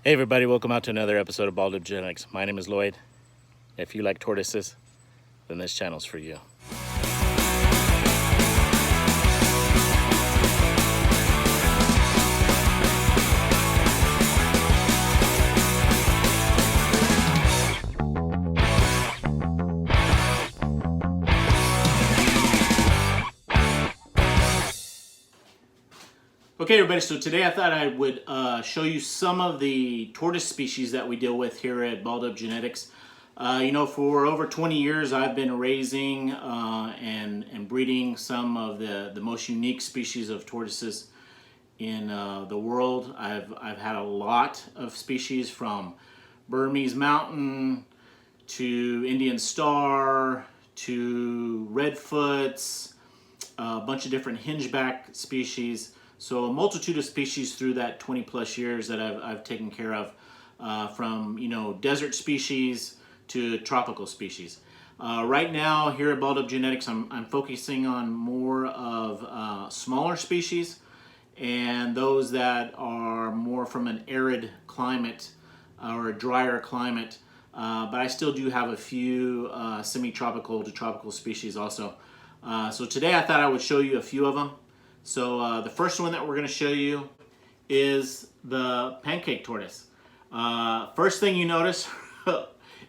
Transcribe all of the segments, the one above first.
Hey everybody, welcome out to another episode of Bald Up Genetics. My name is Lloyd. If you like tortoises, then this channel's for you. Okay everybody, so today I thought I would show you some of the tortoise species that we deal with here at Bald Up Genetics. For over 20 years I've been raising and breeding some of the most unique species of tortoises in the world. I've had a lot of species, from Burmese Mountain to Indian Star to Redfoots, a bunch of different hingeback species. So a multitude of species through that 20 plus years that I've taken care of, from desert species to tropical species. Right now here at Bald Up Genetics, I'm focusing on more of smaller species and those that are more from an arid climate or a drier climate. But I still do have a few semi-tropical to tropical species also. So today I thought I would show you a few of them. So the first one that we're going to show you is the pancake tortoise. First thing you notice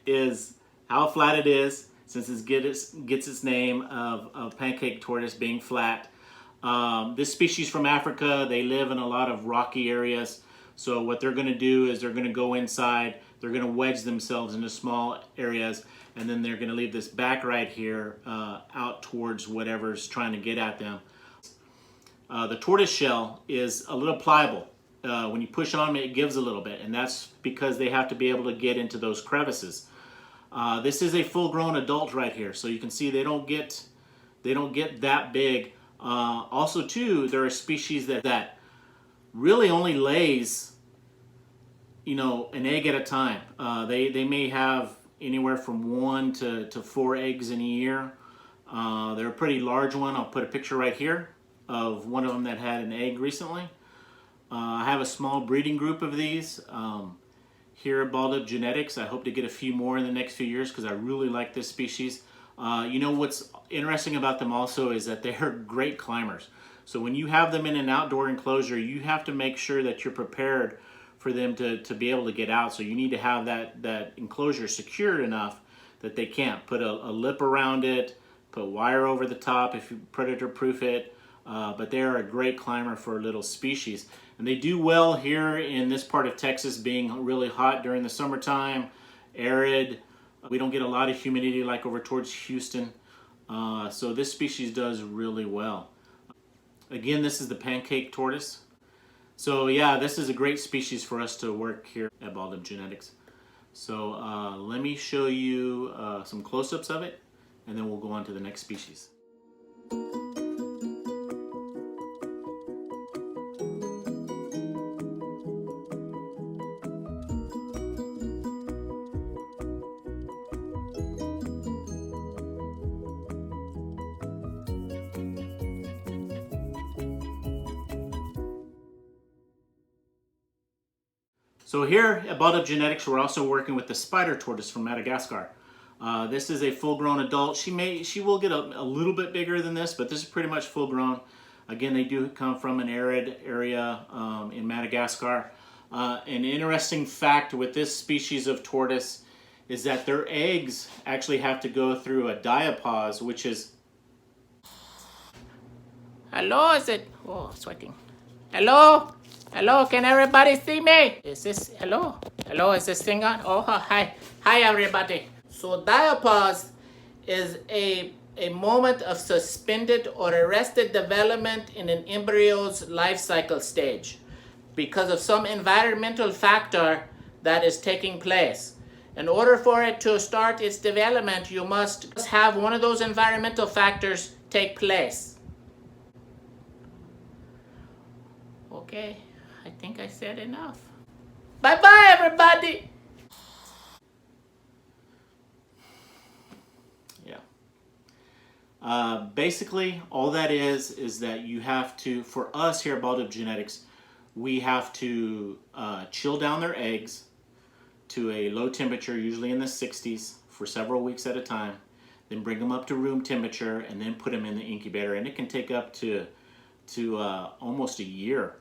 is how flat it is, since it gets its name of pancake tortoise being flat. This species from Africa, they live in a lot of rocky areas. So what they're going to do is they're going to go inside, they're going to wedge themselves into small areas, and then they're going to leave this back right here out towards whatever's trying to get at them. The tortoise shell is a little pliable. When you push on it gives a little bit, and that's because they have to be able to get into those crevices. This is a full-grown adult right here, so you can see they don't get that big. Also, too, there are species that really only lays an egg at a time. They may have anywhere from 1 to 4 eggs in a year. They're a pretty large one. I'll put a picture right here of one of them that had an egg recently. I have a small breeding group of these here at Bald Up Genetics. I hope to get a few more in the next few years because I really like this species. What's interesting about them also is that they're great climbers. So when you have them in an outdoor enclosure, you have to make sure that you're prepared for them to be able to get out. So you need to have that enclosure secured enough that they can't. Put a lip around it, put wire over the top if you predator proof it. But they are a great climber for a little species. And they do well here in this part of Texas, being really hot during the summertime, arid. We don't get a lot of humidity like over towards Houston. So this species does really well. Again, this is the pancake tortoise. So yeah, this is a great species for us to work here at Bald Up Genetics. So let me show you some close-ups of it, and then we'll go on to the next species. So here at Bald Up Genetics, we're also working with the spider tortoise from Madagascar. This is a full-grown adult. She will get a little bit bigger than this, but this is pretty much full-grown. Again, they do come from an arid area in Madagascar. An interesting fact with this species of tortoise is that their eggs actually have to go through a diapause, which is... Hello, is it? Oh, sweating. Hello? Hello, can everybody see me? Is this, hello? Hello, is this thing on? Oh, hi. Hi, everybody. So diapause is a moment of suspended or arrested development in an embryo's life cycle stage because of some environmental factor that is taking place. In order for it to start its development, you must have one of those environmental factors take place. Okay, I think I said enough. Bye-bye, everybody! Basically, all that is that you have to, for us here at Bald Up Genetics, we have to chill down their eggs to a low temperature, usually in the 60s, for several weeks at a time. Then bring them up to room temperature, and then put them in the incubator. And it can take up to almost a year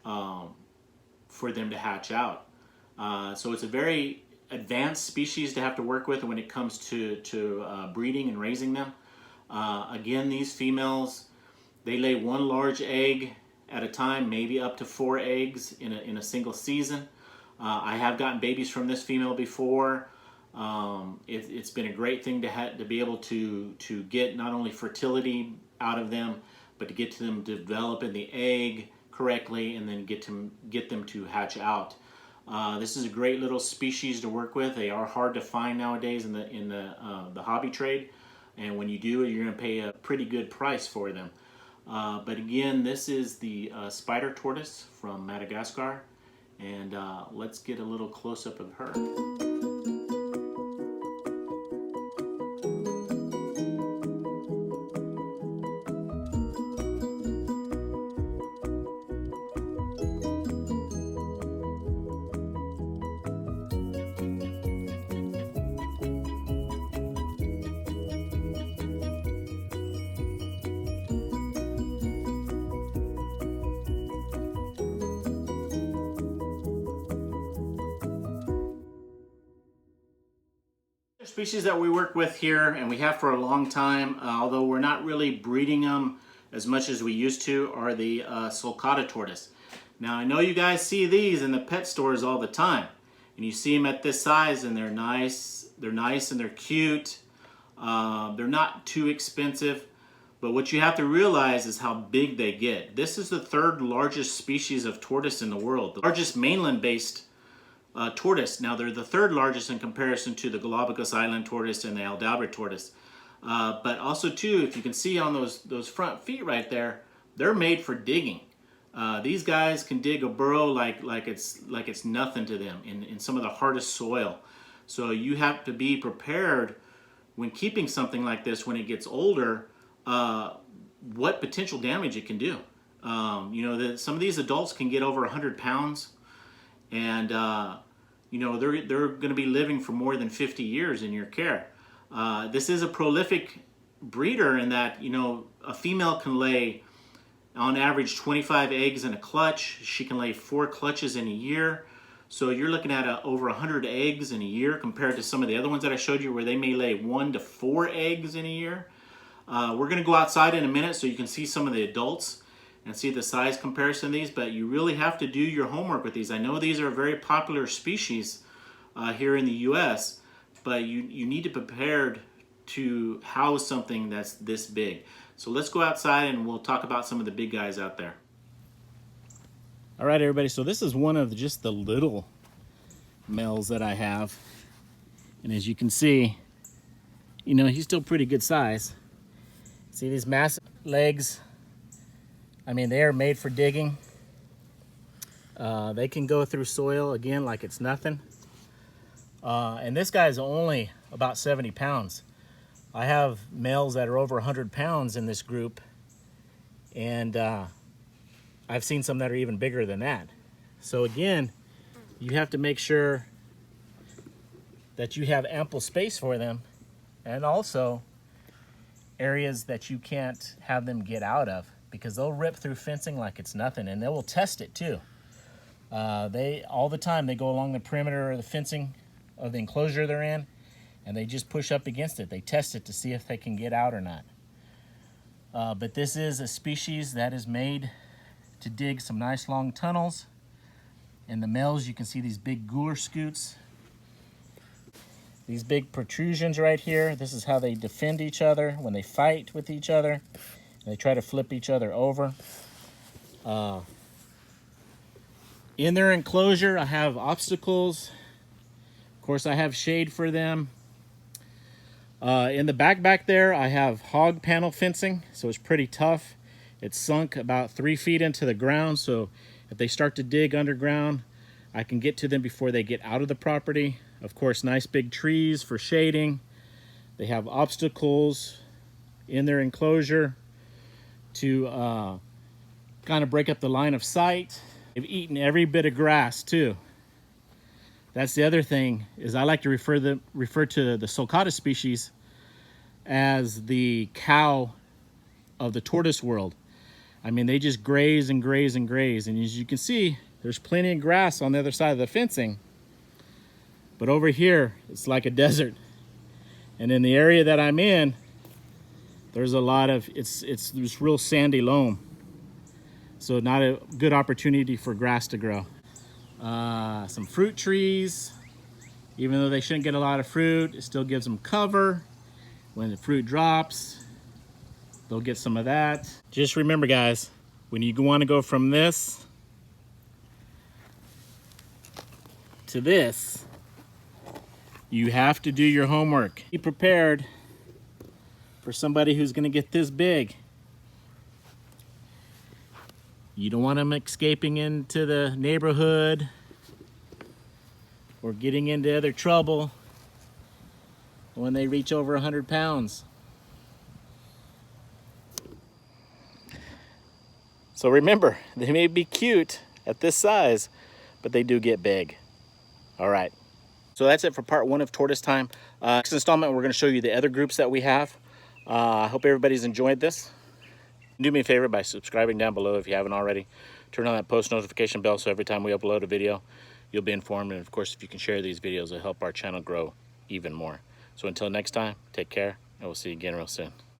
for them to hatch out. So it's a very advanced species to have to work with when it comes to breeding and raising them. Again, these females, they lay one large egg at a time, maybe up to 4 eggs in a single season. I have gotten babies from this female before. It's been a great thing to be able to get not only fertility out of them, but to get to them developing the egg correctly, and then get them to hatch out. This is a great little species to work with. They are hard to find nowadays in the hobby trade, and when you do, you're going to pay a pretty good price for them. But again, this is the spider tortoise from Madagascar, and let's get a little close-up of her. Species that we work with here, and we have for a long time, although we're not really breeding them as much as we used to, are the sulcata tortoise. Now, I know you guys see these in the pet stores all the time, and you see them at this size, and they're nice and they're cute. They're not too expensive, but what you have to realize is how big they get. This is the 3rd largest species of tortoise in the world, the largest mainland-based tortoise. Now, they're the 3rd largest in comparison to the Galapagos Island tortoise and the Aldabra tortoise. But also, too, if you can see on those front feet right there, they're made for digging. These guys can dig a burrow like it's nothing to them in some of the hardest soil. So you have to be prepared when keeping something like this when it gets older, what potential damage it can do. You know, some of these adults can get over 100 pounds. And you know, they're going to be living for more than 50 years in your care. This is a prolific breeder in that, you know, a female can lay on average 25 eggs in a clutch. She can lay 4 clutches in a year. So you're looking at over 100 eggs in a year compared to some of the other ones that I showed you where they may lay 1 to 4 eggs in a year. We're going to go outside in a minute so you can see some of the adults and see the size comparison of these, but you really have to do your homework with these. I know these are a very popular species here in the US, but you need to be prepared to house something that's this big. So let's go outside and we'll talk about some of the big guys out there. All right, everybody, so this is one of just the little males that I have. And as you can see, you know, he's still pretty good size. See these massive legs? I mean, they are made for digging. They can go through soil, again, like it's nothing. And this guy's only about 70 pounds. I have males that are over 100 pounds in this group. And I've seen some that are even bigger than that. So again, you have to make sure that you have ample space for them, and also areas that you can't have them get out of, because they'll rip through fencing like it's nothing, and they will test it too. All the time they go along the perimeter of the fencing of the enclosure they're in, and they just push up against it. They test it to see if they can get out or not. But this is a species that is made to dig some nice long tunnels. In the males, you can see these big gular scoots, these big protrusions right here. This is how they defend each other when they fight with each other. They try to flip each other over. In their enclosure, I have obstacles. Of course, I have shade for them. In the back there, I have hog panel fencing, so it's pretty tough. It's sunk about 3 feet into the ground, so if they start to dig underground, I can get to them before they get out of the property. Of course, nice big trees for shading. They have obstacles in their enclosure to kind of break up the line of sight. They've eaten every bit of grass too. That's the other thing, is I like to refer to the sulcata species as the cow of the tortoise world. I mean, they just graze and graze and graze. And as you can see, there's plenty of grass on the other side of the fencing. But over here, it's like a desert. And in the area that I'm in, there's a lot of, there's real sandy loam. So not a good opportunity for grass to grow. Some fruit trees. Even though they shouldn't get a lot of fruit, it still gives them cover. When the fruit drops, they'll get some of that. Just remember, guys, when you want to go from this to this, you have to do your homework. Be prepared for somebody who's going to get this big. You don't want them escaping into the neighborhood or getting into other trouble when they reach over 100 pounds. So remember, they may be cute at this size, but they do get big. All right. So that's it for part 1 of Tortoise Time. Next installment, we're going to show you the other groups that we have. I hope everybody's enjoyed this. Do me a favor by subscribing down below if you haven't already. Turn on that post notification bell so every time we upload a video, you'll be informed. And of course, if you can share these videos, it'll help our channel grow even more. So until next time, take care, and we'll see you again real soon.